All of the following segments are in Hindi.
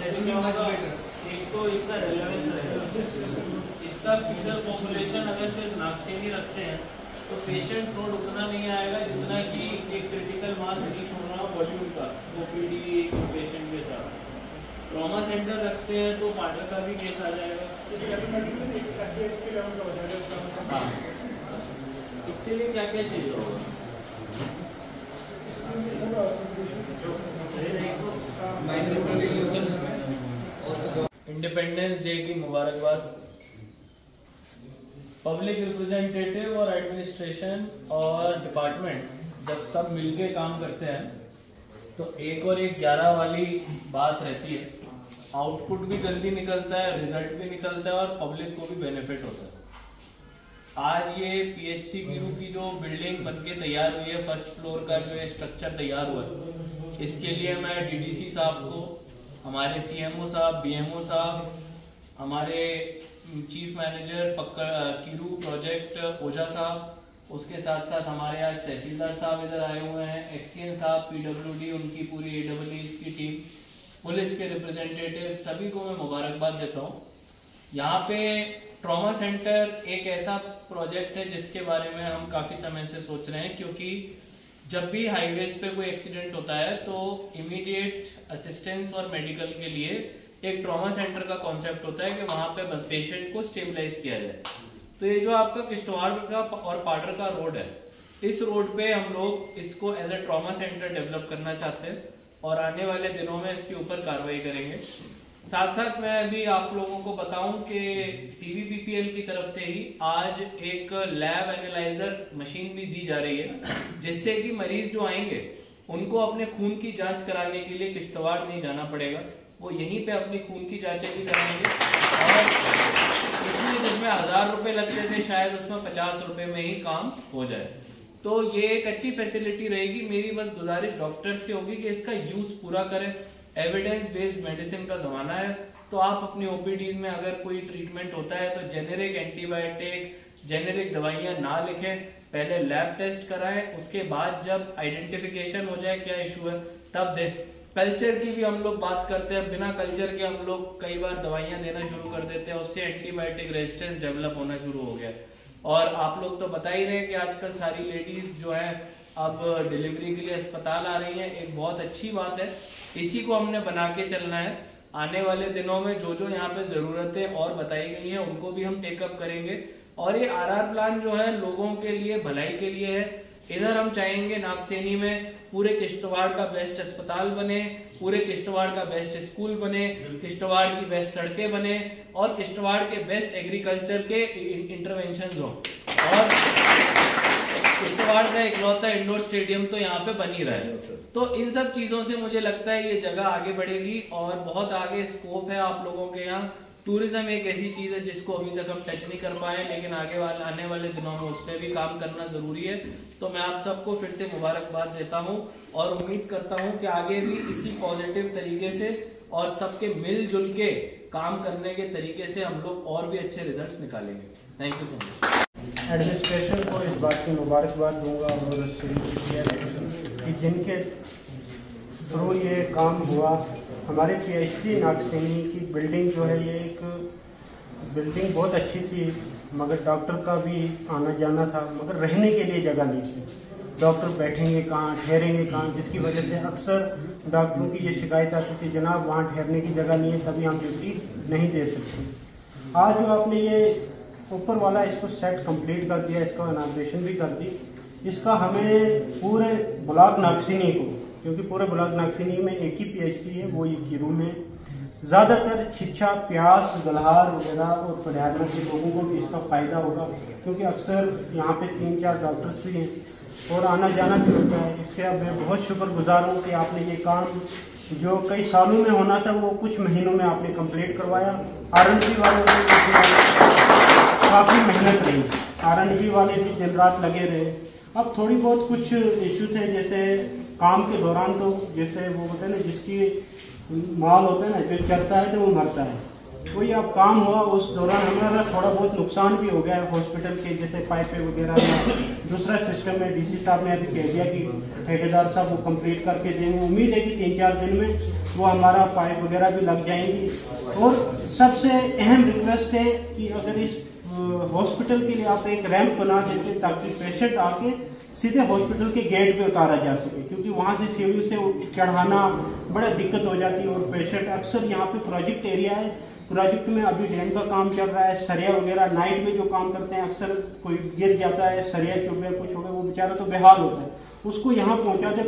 इससे क्या होगा, एक तो इसका रेलेवेंस रहेगा, इसका फीडर पॉपुलेशन अगर सिर्फ नागसेनी रखते हैं तो पेशेंट लोड उतना नहीं आएगा जितना कि एक क्रिटिकल मास रीच होना वॉल्यूम का ओपीडी पेशेंट के साथ। ट्रॉमा सेंटर रखते हैं तो पार्टनर का भी केस आ जाएगा। हाँ, इसके लिए क्या क्या चाहिए होगा? इंडिपेंडेंस डे की मुबारकबाद। पब्लिक रिप्रेजेंटेटिव और एडमिनिस्ट्रेशन और डिपार्टमेंट जब सब मिलके काम करते हैं तो एक और एक 11 वाली बात रहती है, आउटपुट भी जल्दी निकलता है, रिजल्ट भी निकलता है और पब्लिक को भी बेनिफिट होता है। आज ये पीएचसी कीरू की जो बिल्डिंग बनके तैयार हुई है, फर्स्ट फ्लोर का जो स्ट्रक्चर तैयार हुआ है, इसके लिए मैं डीडीसी साहब को, हमारे सीएमओ साहब, बीएमओ साहब, हमारे चीफ मैनेजर कीरू प्रोजेक्ट ओझा साहब, उसके साथ साथ हमारे आज तहसीलदार साहब इधर आए हुए हैं, एक्सीएन साहब, पीडब्ल्यूडी, उनकी पूरी एडब्ल्यूई की टीम, पुलिस के रिप्रेजेंटेटिव, सभी को मैं मुबारकबाद देता हूँ। यहाँ पे ट्रॉमा सेंटर एक ऐसा प्रोजेक्ट है जिसके बारे में हम काफी समय से सोच रहे हैं, क्योंकि जब भी हाईवेज पे कोई एक्सीडेंट होता है तो इमीडिएट असिस्टेंस और मेडिकल के लिए एक ट्रॉमा सेंटर का कॉन्सेप्ट होता है कि वहां पे पेशेंट को स्टेबलाइज किया जाए। तो ये जो आपका किश्तवाड़ का और पाडर का रोड है, इस रोड पे हम लोग इसको as a trauma centre develop करना चाहते हैं और आने वाले दिनों में इसके ऊपर कार्रवाई करेंगे। साथ साथ मैं अभी आप लोगों को बताऊं कि सीवीपीपीएल की तरफ से ही आज एक लैब एनालाइजर मशीन भी दी जा रही है, जिससे कि मरीज जो आएंगे उनको अपने खून की जांच कराने के लिए किश्तवाड़ नहीं जाना पड़ेगा, वो यहीं पे अपनी खून की जांचें भी कराएंगे और जिसमें 1000 रुपए लगते थे शायद उसमें 50 रुपए में ही काम हो जाए। तो ये एक अच्छी फैसिलिटी रहेगी। मेरी बस गुजारिश डॉक्टर से होगी कि इसका यूज पूरा करें। एविडेंस बेस्ड मेडिसिन का जमाना है, तो आप अपनी ओपीडी में अगर कोई ट्रीटमेंट होता है तो जेनेरिक एंटीबायोटिक, जेनेरिक दवाइयां ना लिखें, पहले लैब टेस्ट कराएं, उसके बाद जब आइडेंटिफिकेशन हो जाए क्या इशू है तब दें। कल्चर की भी हम लोग बात करते हैं, बिना कल्चर के हम लोग कई बार दवाइयां देना शुरू कर देते हैं, उससे एंटीबायोटिक रेजिस्टेंस डेवलप होना शुरू हो गया। और आप लोग तो बता ही रहे कि आजकल सारी लेडीज जो है अब डिलीवरी के लिए अस्पताल आ रही हैं, एक बहुत अच्छी बात है। इसी को हमने बना के चलना है। आने वाले दिनों में जो जो यहाँ पे जरूरतें और बताई गई हैं उनको भी हम टेकअप करेंगे। और ये आरआर प्लान जो है लोगों के लिए, भलाई के लिए है। इधर हम चाहेंगे नागसेनी में पूरे किश्तवाड़ का बेस्ट अस्पताल बने, पूरे किश्तवाड़ का बेस्ट स्कूल बने, किश्तवाड़ की बेस्ट सड़कें बने और किश्तवाड़ के बेस्ट एग्रीकल्चर के इंटरवेंशन हो। और किश्तवाड़ का इकलौता इंडोर स्टेडियम तो यहाँ पे बन ही रहा है। तो इन सब चीजों से मुझे लगता है ये जगह आगे बढ़ेगी और बहुत आगे स्कोप है आप लोगों के यहाँ। टूरिज्म एक ऐसी चीज है जिसको अभी तक हम टच नहीं कर पाए, लेकिन आने वाले दिनों में उस पर भी काम करना जरूरी है। तो मैं आप सबको फिर से मुबारकबाद देता हूँ और उम्मीद करता हूँ कि आगे भी इसी पॉजिटिव तरीके से और सबके मिलजुल के काम करने के तरीके से हम लोग और भी अच्छे रिजल्ट्स निकालेंगे। Thank you so much. Administration को इस बात की मुबारकबाद दूंगा और कि जिनके थ्रू ये काम हुआ। हमारे पीएचसी नागसेनी की बिल्डिंग जो है, ये एक बिल्डिंग बहुत अच्छी थी, मगर डॉक्टर का भी आना जाना था, मगर रहने के लिए जगह नहीं थी। डॉक्टर बैठेंगे कहाँ, ठहरेंगे कहाँ, जिसकी वजह से अक्सर डॉक्टरों की ये शिकायत आती थी, जनाब वहाँ ठहरने की जगह नहीं है, तभी हम ड्यूटी नहीं दे सकते। आज जो आपने ये ऊपर वाला इसको सेट कंप्लीट कर दिया, इसका इनाग्रेशन भी कर दी, इसका हमें पूरे ब्लॉक नागसेनी को, क्योंकि पूरे ब्लॉक नागसेनी में एक ही पीएचसी है, वो ये कीरू में, ज़्यादातर छिछा, प्यास, गलहार वगैरह और प्रयागराज के लोगों को भी इसका फ़ायदा होगा, क्योंकि अक्सर यहाँ पे 3-4 डॉक्टर्स भी हैं और आना जाना भी होता है। इसके अब मैं बहुत शुक्रगुजार हूँ कि आपने ये काम जो कई सालों में होना था वो कुछ महीनों में आपने कंप्लीट करवाया। आरएनजी वालों ने काफ़ी मेहनत रही, आरएनजी वाले भी दिन रात लगे रहे। अब थोड़ी बहुत कुछ इशू थे, जैसे काम के दौरान तो जैसे वो होता है ना, जिसकी माल होता है ना, जो चलता है तो वो मरता है, वही अब काम हुआ उस दौरान हमारा थोड़ा बहुत नुकसान भी हो गया हॉस्पिटल के, जैसे पाइपें वगैरह में दूसरा सिस्टम है। डीसी साहब ने अभी कह दिया कि ठेकेदार साहब वो कंप्लीट करके देंगे। उम्मीद है कि 3-4 दिन में वो हमारा पाइप वगैरह भी लग जाएंगी। और सबसे अहम रिक्वेस्ट है कि अगर इस हॉस्पिटल के लिए आप एक रैंप बना देते ताकि पेशेंट आके सीधे हॉस्पिटल के गेट पे उतारा जा सके, क्योंकि वहाँ से सीढ़ियों से चढ़ाना बड़ा दिक्कत हो जाती है। और पेशेंट अक्सर यहाँ पे प्रोजेक्ट एरिया है, प्रोजेक्ट में अभी डैम का काम चल रहा है, सरिया वगैरह नाइट में जो काम करते हैं अक्सर कोई गिर जाता है, सरिया चुभ गया कुछ हो गया, वो बेचारा तो बेहाल होता है। उसको यहाँ पहुँचाते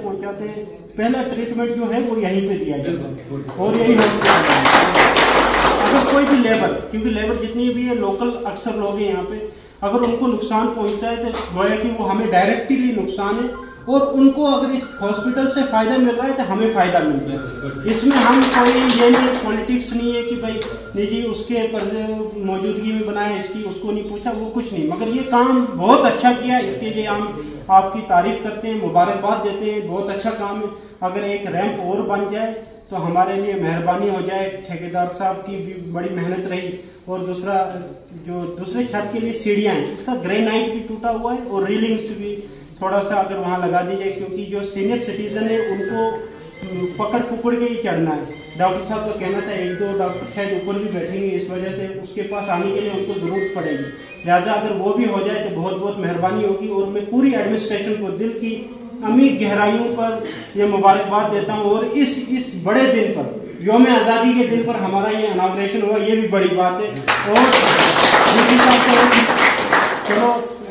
पहला ट्रीटमेंट जो है वो यहीं पे दिया जाता है। और यही अगर कोई भी लेबर, क्योंकि लेबर जितनी भी है लोकल अक्सर लोग हैं यहाँ पे, अगर उनको नुकसान पहुंचता है तो गोया कि वो हमें डायरेक्टली नुकसान है, और उनको अगर इस हॉस्पिटल से फायदा मिल रहा है तो हमें फायदा मिल रहा है। इसमें हम कोई ये नहीं पॉलिटिक्स नहीं है कि भाई नहीं जी उसके मौजूदगी में बनाया इसकी उसको नहीं पूछा, वो कुछ नहीं, मगर ये काम बहुत अच्छा किया, इसके लिए हम आपकी तारीफ करते हैं, मुबारकबाद देते हैं। बहुत अच्छा काम है। अगर एक रैंप और बन जाए तो हमारे लिए मेहरबानी हो जाए। ठेकेदार साहब की भी बड़ी मेहनत रही। और दूसरा जो दूसरे छत के लिए सीढ़ियाँ हैं, इसका ग्रेनाइट भी टूटा हुआ है और रीलिंग्स भी थोड़ा सा अगर वहाँ लगा दी जाए, क्योंकि जो सीनियर सिटीजन है उनको पकड़ कुकड़ के ही चढ़ना है। डॉक्टर साहब का कहना था 1-2 डॉक्टर शायद ऊपर भी बैठेंगे, इस वजह से उसके पास आने के लिए उनको जरूरत पड़ेगी। लिहाजा अगर वो भी हो जाए तो बहुत बहुत मेहरबानी होगी। और मैं पूरी एडमिनिस्ट्रेशन को दिल की अमीर गहराइयों पर यह मुबारकबाद देता हूँ। और इस बड़े दिन पर, यौम आज़ादी के दिन पर हमारा ये इनॉग्रेशन हुआ, ये भी बड़ी बात है। और चलो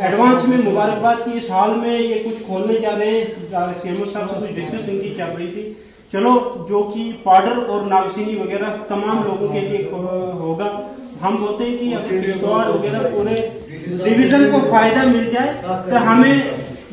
एडवांस में मुबारकबाद की। इस हाल में ये कुछ खोलने जा रहे हैं, सीएमओ साहब से कुछ डिस्कशन की चल रही थी। चलो जो कि पाउडर और नागसिनी वगैरह तमाम लोगों के लिए होगा। हम बोलते हैं कि अगर किश्तवाड़ वगैरह पूरे डिवीजन को फायदा मिल जाए तो हमें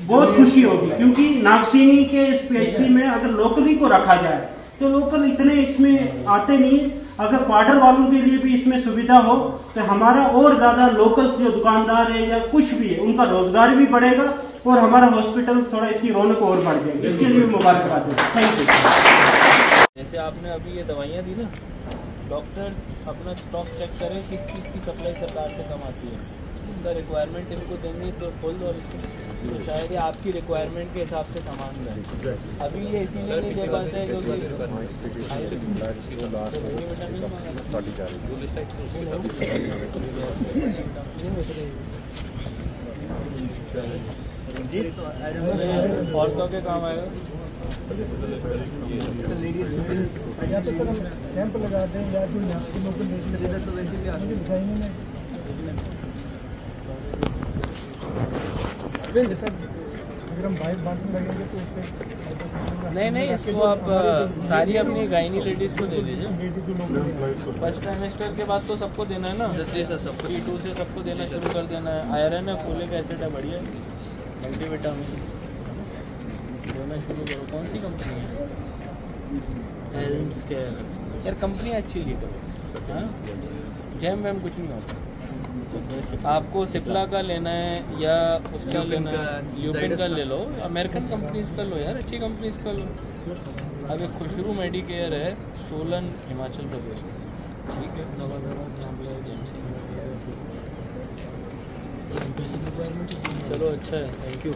बहुत खुशी होगी, क्योंकि नागसिनी के इस PHC में अगर लोकली को रखा जाए तो लोकल इतने इसमें आते नहीं। अगर पाउडर वालों के लिए भी इसमें सुविधा हो तो हमारा और ज्यादा लोकल जो दुकानदार है या कुछ भी है उनका रोजगार भी बढ़ेगा और हमारा हॉस्पिटल थोड़ा इसकी रौनक और बढ़ जाएगी। इसके लिए मुबारकबाद दें। Thank you. जैसे आपने अभी ये दवाइयाँ दी ना, डॉक्टर्स अपना स्टॉक चेक करें किस चीज़ की सप्लाई सरकार से कम आती है, इसका रिक्वायरमेंट इनको देंगे तो खोल दो, और तो शायद ये आपकी रिक्वायरमेंट के हिसाब से सामान है। अभी ये इसीलिए नहीं दे पाते हैं क्योंकि औरतों के काम आएगा। कैंप लगा दें या जो यहाँ के लोकल अगर हम बाइक बांटने लगेंगे तो उससे नहीं, इसको आप सारी अपनी गायनी लेडीज को दे दीजिए। फर्स्ट ट्राइमेस्टर के बाद तो सबको देना है ना, सबको E2 से सबको देना शुरू कर देना है। आयरन है, फोलिक एसिड है, बढ़िया मल्टीविटामिन देना शुरू करो। कौन सी कंपनी है? Helm's care. यार कंपनी अच्छी ली करो। हाँ, जैम वैम कुछ नहीं होता। आपको सिप्ला का लेना है या उसका लेना है, ल्यूपिन का ले लो, अमेरिकन कंपनीज का लो यार, अच्छी कंपनीज का लो। अब एक खुशरू मेडिकेयर है सोलन हिमाचल प्रदेश में, ठीक है। चलो अच्छा है, थैंक यू।